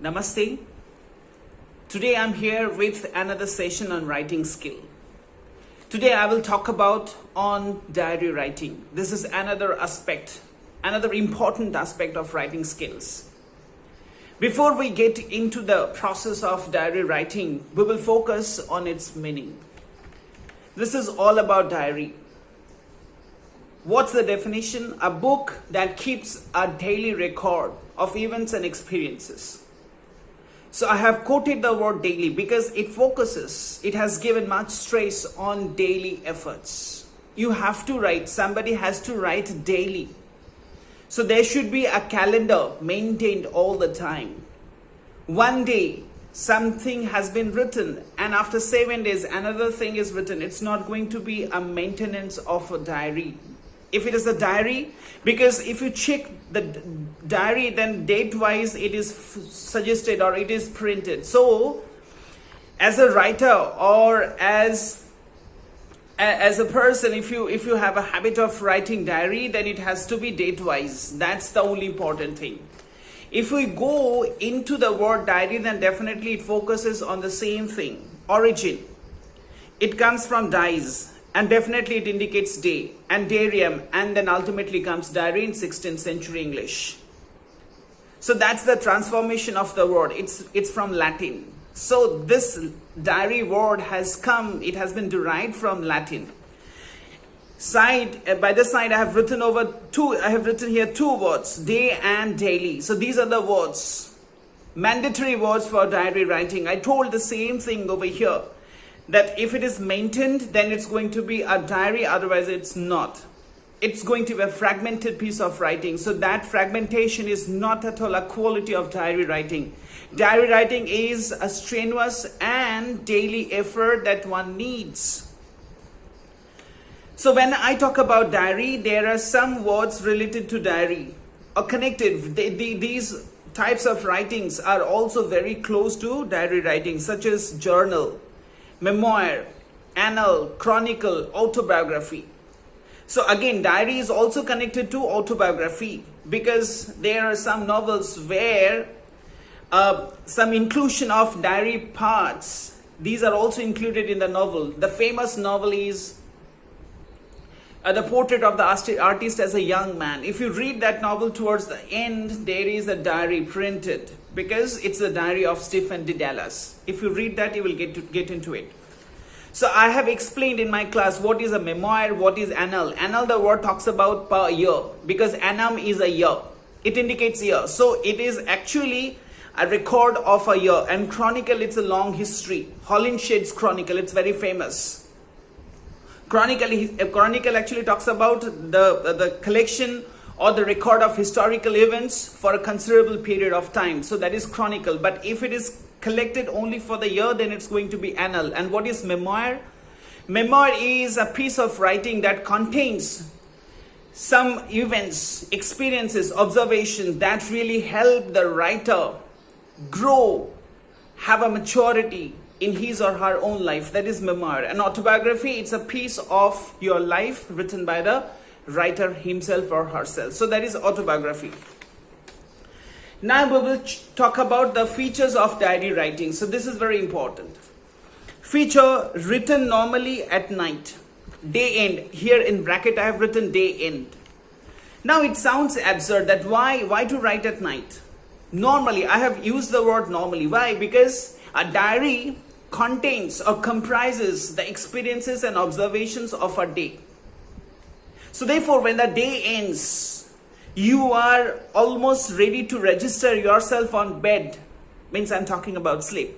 Namaste. Today I'm here with another session on writing skill. Today I will talk about on diary writing. This is another aspect, another important aspect of writing skills. Before we get into the process of diary writing, we will focus on its meaning. This is all about diary. What's the definition? A book that keeps a daily record of events and experiences. So I have quoted the word daily because it has given much stress on daily efforts. You have to write, somebody has to write daily. So there should be a calendar maintained all the time. One day, something has been written and after 7 days, another thing is written. It's not going to be a maintenance of a diary. If it is a diary, because if you check the diary, then date-wise it is suggested or it is printed. So, as a writer or as a person, if you have a habit of writing diary, then it has to be date-wise. That's the only important thing. If we go into the word diary, then definitely it focuses on the same thing, origin. It comes from dies. And definitely it indicates day and darium, and then ultimately comes diary in 16th century English. So that's the transformation of the word. It's from Latin. So this diary word has been derived from Latin. By the side I have written here two words, day and daily. So these are the words, mandatory words for diary writing. I told the same thing over here, that if it is maintained, then it's going to be a diary, otherwise it's not. It's going to be a fragmented piece of writing. So that fragmentation is not at all a quality of diary writing. Diary writing is a strenuous and daily effort that one needs. So when I talk about diary, there are some words related to diary or connected. These types of writings are also very close to diary writing, such as journal, memoir, annal, chronicle, autobiography. So again, diary is also connected to autobiography because there are some novels where some inclusion of diary parts, these are also included in the novel. The famous novel is The Portrait of the Artist as a Young Man. If you read that novel towards the end, there is a diary printed because it's the diary of Stephen de Dallas. If you read that, you will get into it. So I have explained in my class what is a memoir, what is annal. Annal, the word talks about per year because annum is a year. It indicates year. So it is actually a record of a year. And chronicle, it's a long history. Holinshed's Chronicle, it's very famous. Chronicle actually talks about the collection or the record of historical events for a considerable period of time. So that is chronicle. But if it is collected only for the year, then it's going to be annal. And what is memoir? Memoir is a piece of writing that contains some events, experiences, observations that really help the writer grow, have a maturity in his or her own life. That is memoir. An autobiography, it's a piece of your life written by the writer himself or herself. So that is autobiography. Now we will talk about the features of diary writing. So this is very important. Feature, written normally at night. Day end. Here in bracket I have written day end. Now it sounds absurd that why to write at night? Normally, I have used the word normally. Why? Because a diary contains or comprises the experiences and observations of a day. So therefore, when the day ends, you are almost ready to register yourself on bed. Means I'm talking about sleep.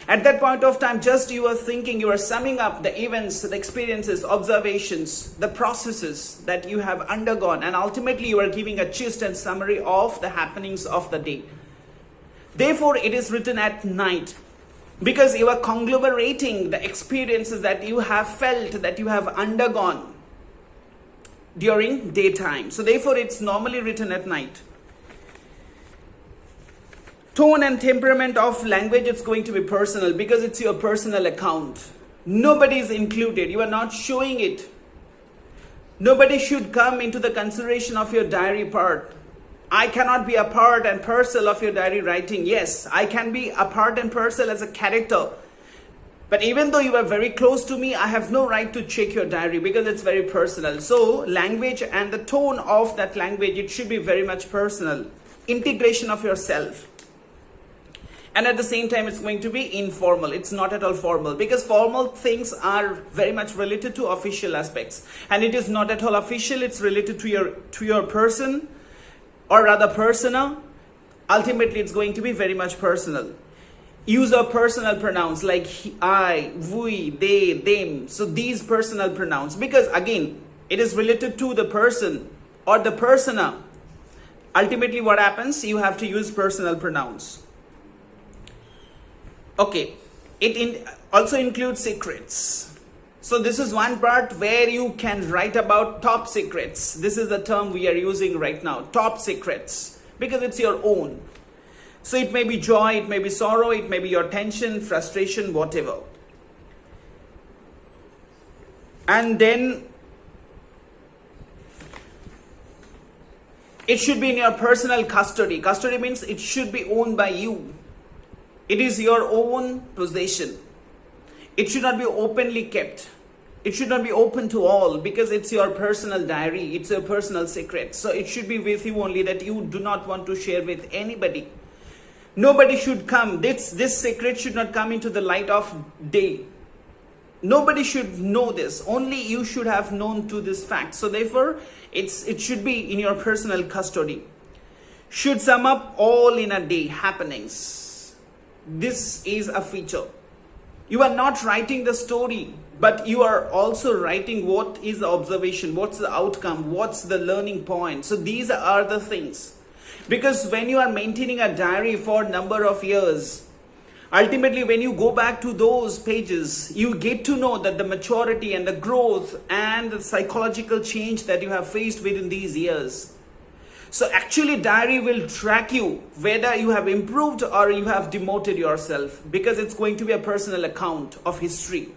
At that point of time, just you are thinking, you are summing up the events, the experiences, observations, the processes that you have undergone, and ultimately you are giving a gist and summary of the happenings of the day. Therefore, it is written at night because you are conglomerating the experiences that you have felt, that you have undergone during daytime. So therefore, it's normally written at night. Tone and temperament of language, it's going to be personal because it's your personal account. Nobody is included. You are not showing it. Nobody should come into the consideration of your diary part. I cannot be a part and parcel of your diary writing. Yes, I can be a part and parcel as a character. But even though you are very close to me, I have no right to check your diary because it's very personal. So language and the tone of that language, it should be very much personal. Integration of yourself. And at the same time, it's going to be informal. It's not at all formal, because formal things are very much related to official aspects. And it is not at all official. It's related to your person, or rather persona. Ultimately, it's going to be very much personal. Use of personal pronouns like he, I, we, they, them. So these personal pronouns, because again, it is related to the person or the persona. Ultimately, what happens? You have to use personal pronouns. Okay, it also includes secrets. So this is one part where you can write about top secrets. This is the term we are using right now, top secrets, because it's your own. So it may be joy, it may be sorrow, it may be your tension, frustration, whatever. And then it should be in your personal custody. Custody means it should be owned by you. It is your own possession. It should not be openly kept. It should not be open to all, because it's your personal diary. It's your personal secret. So it should be with you only, that you do not want to share with anybody. Nobody should come. This secret should not come into the light of day. Nobody should know this. Only you should have known to this fact. So therefore, it should be in your personal custody. Should sum up all in a day happenings. This is a feature. You are not writing the story, but you are also writing what is the observation, what's the outcome, what's the learning point. So these are the things. Because when you are maintaining a diary for a number of years, ultimately when you go back to those pages, you get to know that the maturity and the growth and the psychological change that you have faced within these years. So actually diary will track you whether you have improved or you have demoted yourself, because it's going to be a personal account of history.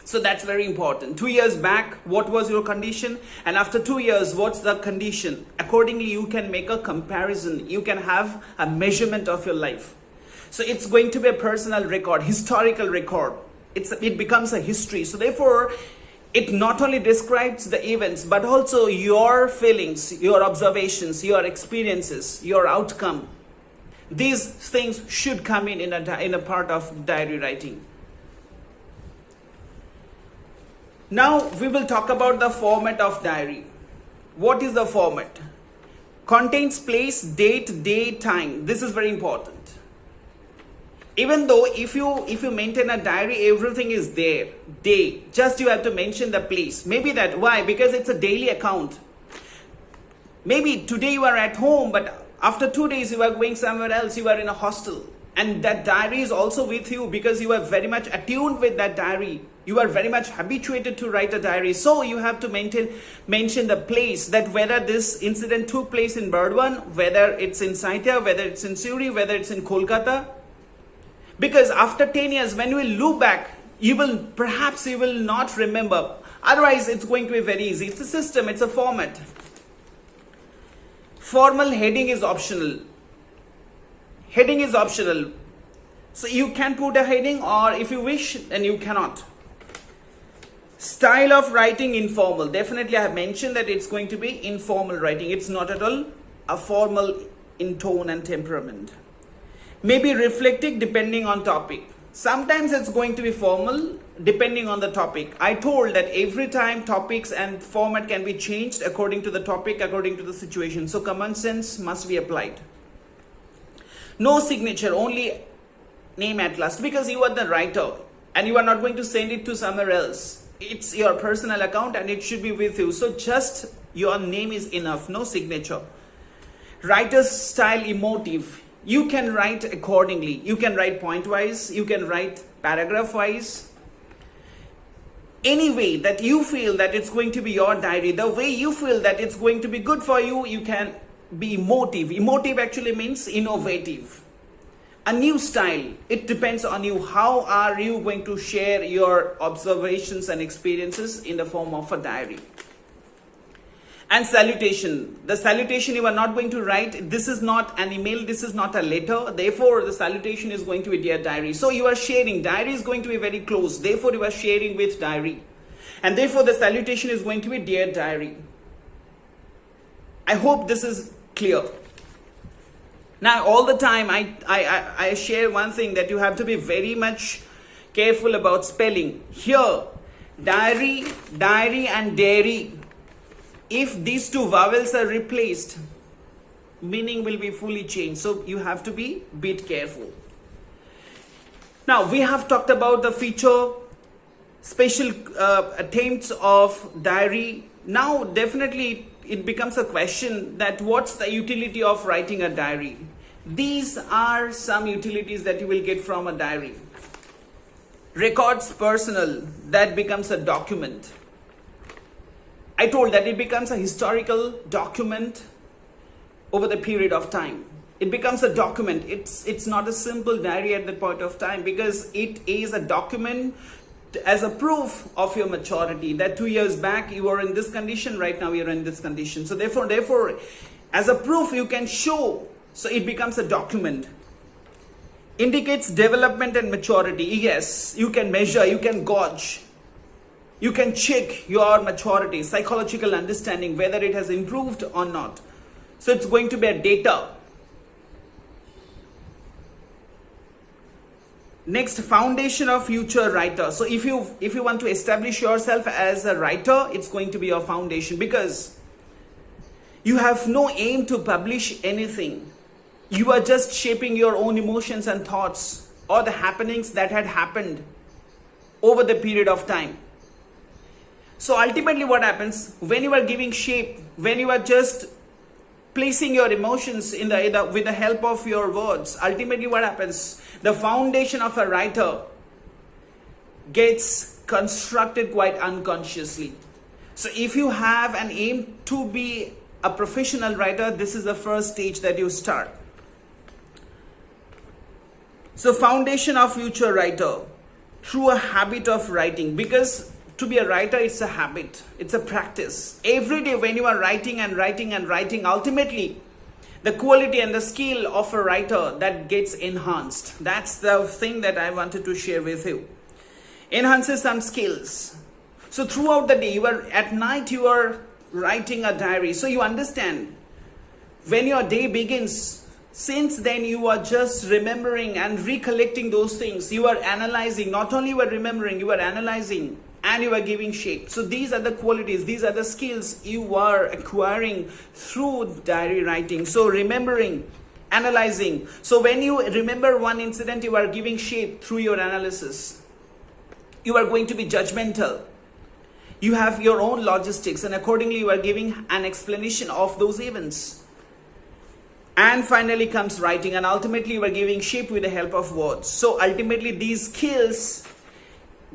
So that's very important. 2 years back, what was your condition? And after 2 years, what's the condition? Accordingly, you can make a comparison. You can have a measurement of your life. So it's going to be a personal record, historical record. It becomes a history. So therefore, it not only describes the events, but also your feelings, your observations, your experiences, your outcome. These things should come in a part of diary writing. Now we will talk about the format of diary. What is the format? Contains place, date, day, time. This is very important. Even though if you maintain a diary, everything is there. Day, just you have to mention the place. Maybe that, why? Because it's a daily account. Maybe today you are at home, but after 2 days you are going somewhere else, you are in a hostel. And that diary is also with you because you are very much attuned with that diary. You are very much habituated to write a diary. So you have to mention the place, that whether this incident took place in Burdwan, whether it's in Saitya, whether it's in whether it's in Kolkata. Because after 10 years, when you will look back, you will not remember. Otherwise, it's going to be very easy. It's a system, it's a format. Formal heading is optional. Heading is optional. So you can put a heading, or if you wish, then you cannot. Style of writing, informal. Definitely I have mentioned that it's going to be informal writing. It's not at all a formal in tone and temperament. Maybe reflective depending on topic. Sometimes it's going to be formal depending on the topic. I told that every time topics and format can be changed according to the topic, according to the situation. So common sense must be applied. No signature, only name at last, because you are the writer and you are not going to send it to somewhere else. It's your personal account and it should be with you. So just your name is enough, no signature. Writer's style, emotive. You can write accordingly. You can write point wise, you can write paragraph wise. Any way that you feel that it's going to be your diary, the way you feel that it's going to be good for you, you can be emotive. Emotive actually means innovative. A new style. It depends on you. How are you going to share your observations and experiences in the form of a diary? And salutation. The salutation you are not going to write. This is not an email. This is not a letter. Therefore, the salutation is going to be dear diary. So you are sharing. Diary is going to be very close. Therefore, you are sharing with diary. And therefore, the salutation is going to be dear diary. I hope this is clear. Now, all the time, I share one thing, that you have to be very much careful about spelling. Here, diary, diary and dairy. If these two vowels are replaced, meaning will be fully changed. So you have to be a bit careful. Now we have talked about the feature, special attempts of diary. Now definitely it becomes a question that what's the utility of writing a diary? These are some utilities that you will get from a diary. Records personal, that becomes a document. I told that it becomes a historical document over the period of time. It becomes a document. It's not a simple diary at that point of time, because it is a document as a proof of your maturity, that 2 years back you were in this condition, right now you are in this condition. So therefore, as a proof you can show. So it becomes a document. Indicates development and maturity. Yes, you can measure, you can gauge. You can check your maturity, psychological understanding, whether it has improved or not. So it's going to be a data. Next, foundation of future writer. So if you want to establish yourself as a writer, it's going to be your foundation, because you have no aim to publish anything. You are just shaping your own emotions and thoughts, or the happenings that had happened over the period of time. So ultimately what happens when you are giving shape, when you are just placing your emotions in with the help of your words, ultimately what happens? The foundation of a writer gets constructed quite unconsciously. So if you have an aim to be a professional writer, this is the first stage that you start. So foundation of future writer through a habit of writing, because to be a writer, it's a habit, it's a practice. Every day when you are writing and writing and writing, ultimately the quality and the skill of a writer that gets enhanced. That's the thing that I wanted to share with you. Enhances some skills. So throughout the day, at night you are writing a diary. So you understand when your day begins, since then you are just remembering and recollecting those things. You are analyzing, not only you are remembering, you are analyzing, and you are giving shape. So these are the qualities, these are the skills you are acquiring through diary writing. So remembering, analyzing. So when you remember one incident, you are giving shape through your analysis. You are going to be judgmental. You have your own logistics, and accordingly you are giving an explanation of those events. And finally comes writing, and ultimately you are giving shape with the help of words. So ultimately these skills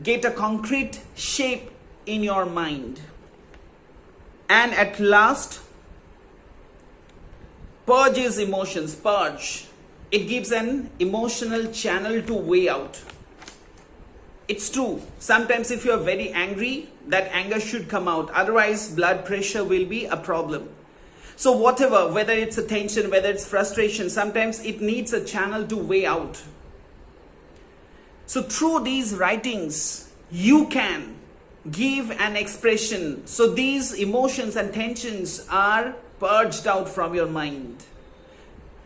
get a concrete shape in your mind. And at last, purges emotions. Purge. It gives an emotional channel to weigh out. It's true. Sometimes if you are very angry, that anger should come out. Otherwise, blood pressure will be a problem. So whatever, whether it's a tension, whether it's frustration, sometimes it needs a channel to weigh out. So through these writings, you can give an expression. So these emotions and tensions are purged out from your mind.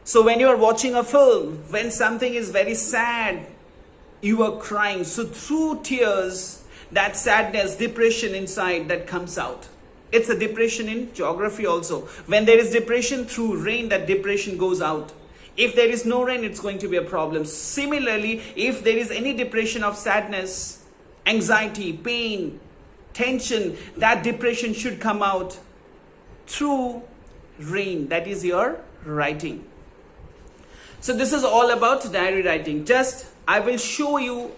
So when you are watching a film, when something is very sad, you are crying. So through tears, that sadness, depression inside, that comes out. It's a depression in geography also. When there is depression, through rain, that depression goes out. If there is no rain, it's going to be a problem. Similarly, if there is any depression of sadness, anxiety, pain, tension, that depression should come out through rain. That is your writing. So this is all about diary writing. I will show you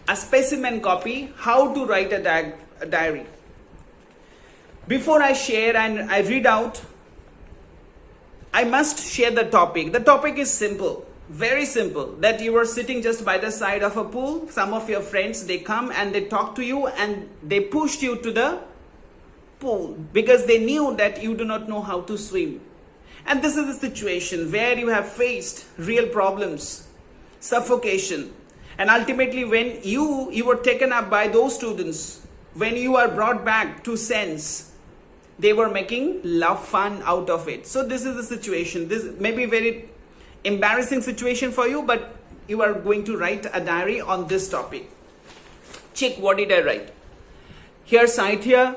a specimen copy how to write a diary. Before I share and I read out, I must share the topic. The topic is simple, very simple, that you are sitting just by the side of a pool. Some of your friends, they come and they talk to you and they pushed you to the pool because they knew that you do not know how to swim. And this is the situation where you have faced real problems, suffocation. And ultimately when you were taken up by those students, when you are brought back to sense, they were making love fun out of it. So this is the situation. This may be very embarrassing situation for you, but you are going to write a diary on this topic. Check what did I write. Here, Saithya,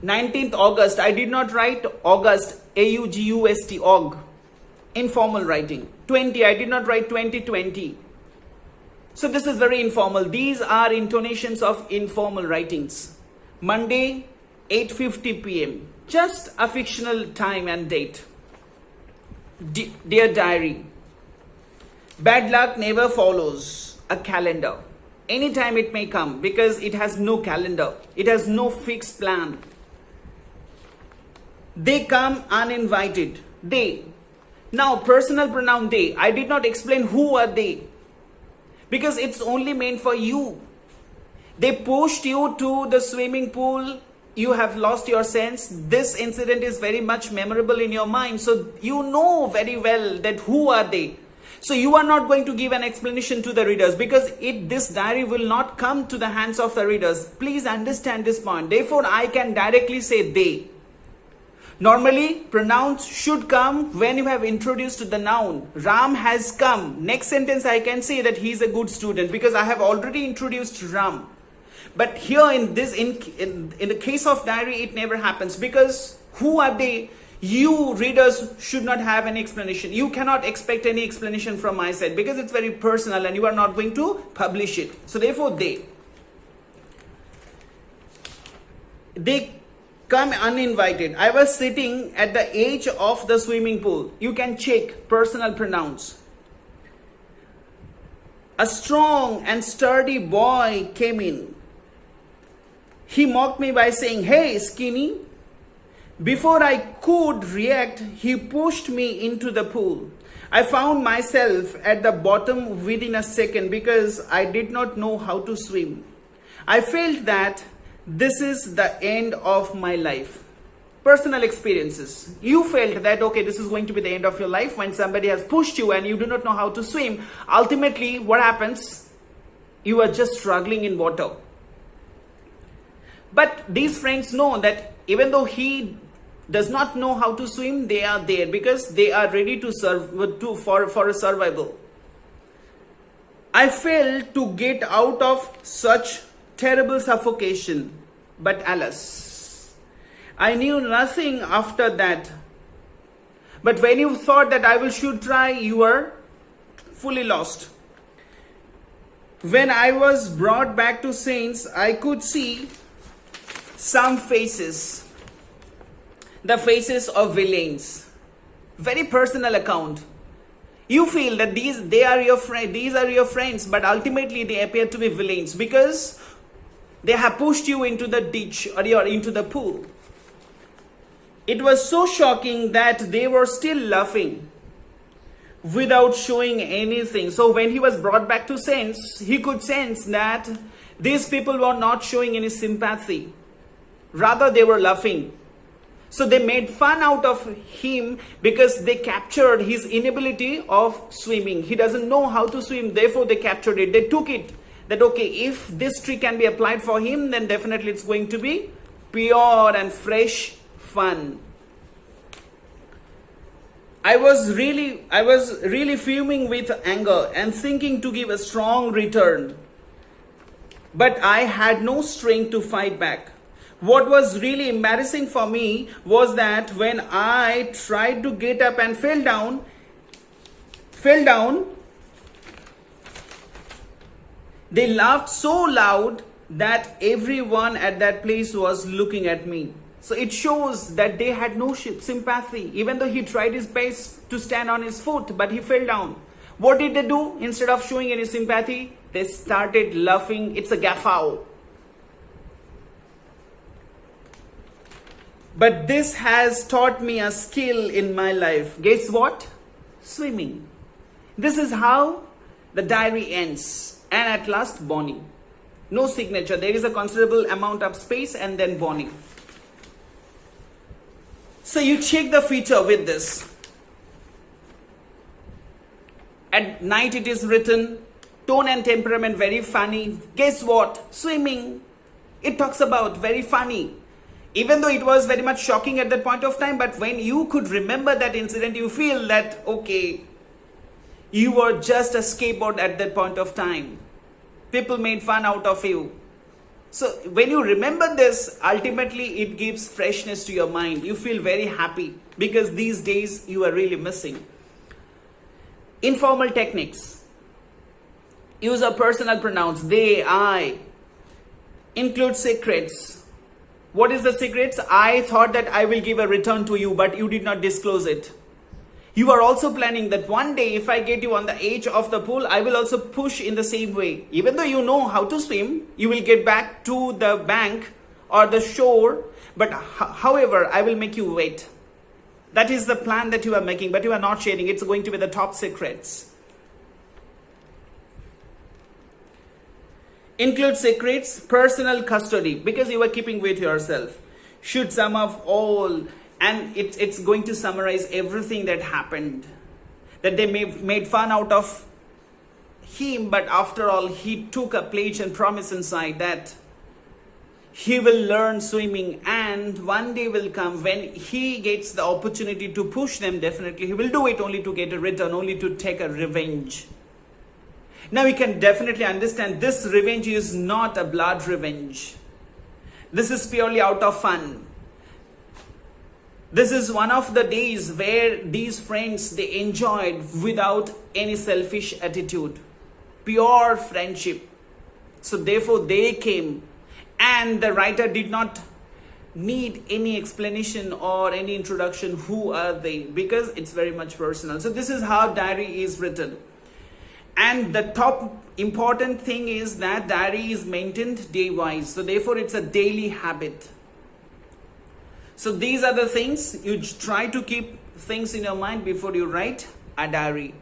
19th August. I did not write August, A-U-G-U-S-T, Aug. Informal writing. 20, I did not write 2020. So this is very informal. These are intonations of informal writings. Monday, 8:50 p.m. Just a fictional time and date. Dear diary, bad luck never follows a calendar. Anytime it may come because it has no calendar. It has no fixed plan. They come uninvited. They. Now personal pronoun they. I did not explain who are they because it's only meant for you. They pushed you to the swimming pool. You have lost your sense. This incident is very much memorable in your mind. So you know very well that who are they. So you are not going to give an explanation to the readers because this diary will not come to the hands of the readers. Please understand this point. Therefore, I can directly say they. Normally, pronouns should come when you have introduced the noun. Ram has come. Next sentence I can say that he is a good student because I have already introduced Ram. But here in the case of diary, it never happens because who are they? You readers should not have any explanation. You cannot expect any explanation from my side because it's very personal and you are not going to publish it. So therefore they come uninvited. I was sitting at the edge of the swimming pool. You can check personal pronouns. A strong and sturdy boy came in. He mocked me by saying, "Hey, skinny." Before I could react, he pushed me into the pool. I found myself at the bottom within a second because I did not know how to swim. I felt that this is the end of my life. Personal experiences. You felt that, okay, this is going to be the end of your life when somebody has pushed you and you do not know how to swim. Ultimately, what happens? You are just struggling in water. But these friends know that even though he does not know how to swim, they are there because they are ready to serve for a survival. I failed to get out of such terrible suffocation, but alas, I knew nothing after that. But when you thought that I should try, you were fully lost. When I was brought back to sense, I could see some faces. The faces of villains. Very personal account. You feel that these are your friends, but ultimately they appear to be villains because they have pushed you into the ditch or into the pool. It was so shocking that they were still laughing without showing anything. So when he was brought back to sense, he could sense that these people were not showing any sympathy. Rather, they were laughing. So they made fun out of him because they captured his inability of swimming. He doesn't know how to swim, therefore they captured it. They took it that, okay, if this trick can be applied for him, then definitely it's going to be pure and fresh fun. I was really fuming with anger and thinking to give a strong return. But I had no strength to fight back. What was really embarrassing for me was that when I tried to get up and fell down, they laughed so loud that everyone at that place was looking at me. So it shows that they had no sympathy, even though he tried his best to stand on his foot, but he fell down. What did they do? Instead of showing any sympathy, they started laughing. It's a gaffow. But this has taught me a skill in my life. Guess what? Swimming. This is how the diary ends. And at last, Bonnie. No signature. There is a considerable amount of space and then Bonnie. So you check the feature with this. At night it is written, tone and temperament very funny. Guess what? Swimming. It talks about very funny. Even though it was very much shocking at that point of time, but when you could remember that incident, you feel that, okay, you were just a scapegoat at that point of time. People made fun out of you. So when you remember this, ultimately it gives freshness to your mind. You feel very happy because these days you are really missing. Informal techniques. Use of personal pronouns, they, I. Include secrets. What is the secrets? I thought that I will give a return to you, but you did not disclose it. You are also planning that one day if I get you on the edge of the pool, I will also push in the same way. Even though you know how to swim, you will get back to the bank or the shore. But however, I will make you wait. That is the plan that you are making, but you are not sharing. It's going to be the top secrets. Include secrets, personal custody, because you are keeping with yourself. Should sum up all, and it's going to summarize everything that happened. That they made fun out of him, but after all, he took a pledge and promise inside that he will learn swimming, and one day will come when he gets the opportunity to push them. Definitely, he will do it only to get a return, only to take a revenge. Now we can definitely understand this revenge is not a blood revenge. This is purely out of fun. This is one of the days where these friends, they enjoyed without any selfish attitude. Pure friendship. So therefore they came, and the writer did not need any explanation or any introduction. Who are they? Because it's very much personal. So this is how diary is written. And the top important thing is that diary is maintained day-wise. So therefore it's a daily habit. So these are the things. You try to keep things in your mind before you write a diary.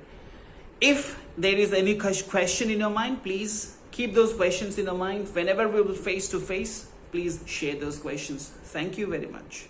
If there is any question in your mind, please keep those questions in your mind. Whenever we will face to face, please share those questions. Thank you very much.